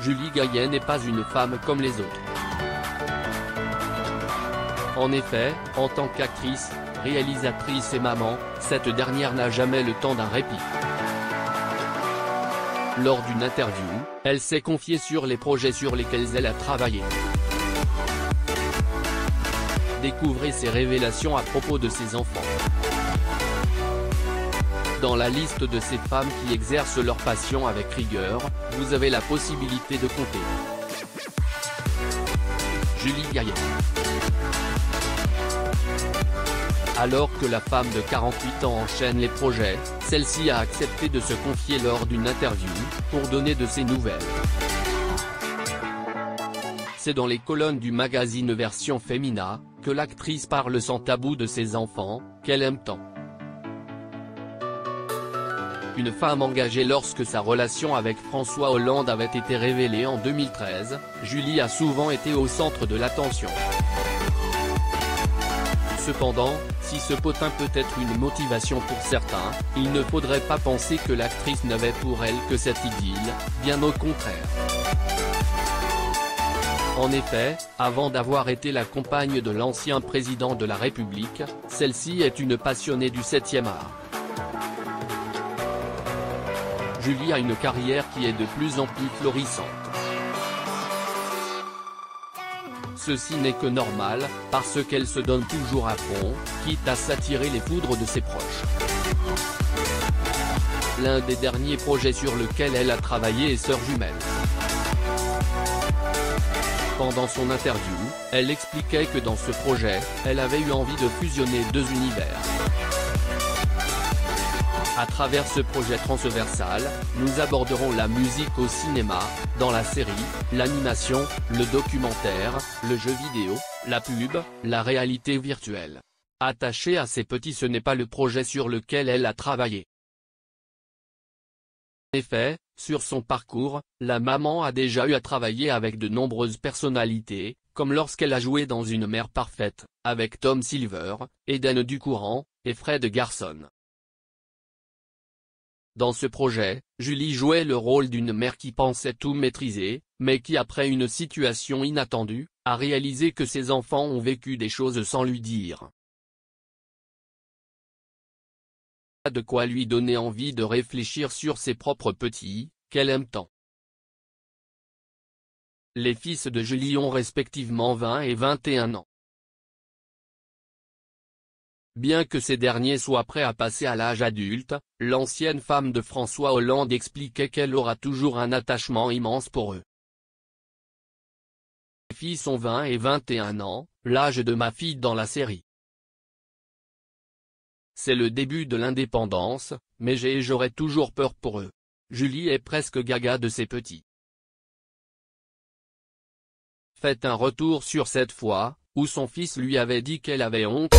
Julie Gaillet n'est pas une femme comme les autres. En effet, en tant qu'actrice, réalisatrice et maman, cette dernière n'a jamais le temps d'un répit. Lors d'une interview, elle s'est confiée sur les projets sur lesquels elle a travaillé. Découvrez ses révélations à propos de ses enfants. Dans la liste de ces femmes qui exercent leur passion avec rigueur, vous avez la possibilité de compter Julie Gaillet. Alors que la femme de 48 ans enchaîne les projets, celle-ci a accepté de se confier lors d'une interview, pour donner de ses nouvelles. C'est dans les colonnes du magazine Version Femina, que l'actrice parle sans tabou de ses enfants, qu'elle aime tant. Une femme engagée lorsque sa relation avec François Hollande avait été révélée en 2013, Julie a souvent été au centre de l'attention. Cependant, si ce potin peut être une motivation pour certains, il ne faudrait pas penser que l'actrice n'avait pour elle que cette idylle, bien au contraire. En effet, avant d'avoir été la compagne de l'ancien président de la République, celle-ci est une passionnée du 7e art. Julie a une carrière qui est de plus en plus florissante. Ceci n'est que normal, parce qu'elle se donne toujours à fond, quitte à s'attirer les foudres de ses proches. L'un des derniers projets sur lequel elle a travaillé est Sœurs jumelles. Pendant son interview, elle expliquait que dans ce projet, elle avait eu envie de fusionner deux univers. À travers ce projet transversal, nous aborderons la musique au cinéma, dans la série, l'animation, le documentaire, le jeu vidéo, la pub, la réalité virtuelle. Attachée à ses petits, ce n'est pas le projet sur lequel elle a travaillé. En effet, sur son parcours, la maman a déjà eu à travailler avec de nombreuses personnalités, comme lorsqu'elle a joué dans Une mère parfaite, avec Tom Silver, Eden Ducourant, et Fred Garson. Dans ce projet, Julie jouait le rôle d'une mère qui pensait tout maîtriser, mais qui après une situation inattendue, a réalisé que ses enfants ont vécu des choses sans lui dire. De quoi lui donner envie de réfléchir sur ses propres petits, qu'elle aime tant. Les fils de Julie ont respectivement 20 et 21 ans. Bien que ces derniers soient prêts à passer à l'âge adulte, l'ancienne femme de François Hollande expliquait qu'elle aura toujours un attachement immense pour eux. Mes filles ont 20 et 21 ans, l'âge de ma fille dans la série. C'est le début de l'indépendance, mais j'aurais toujours peur pour eux. Julie est presque gaga de ses petits. Faites un retour sur cette fois, où son fils lui avait dit qu'elle avait honte.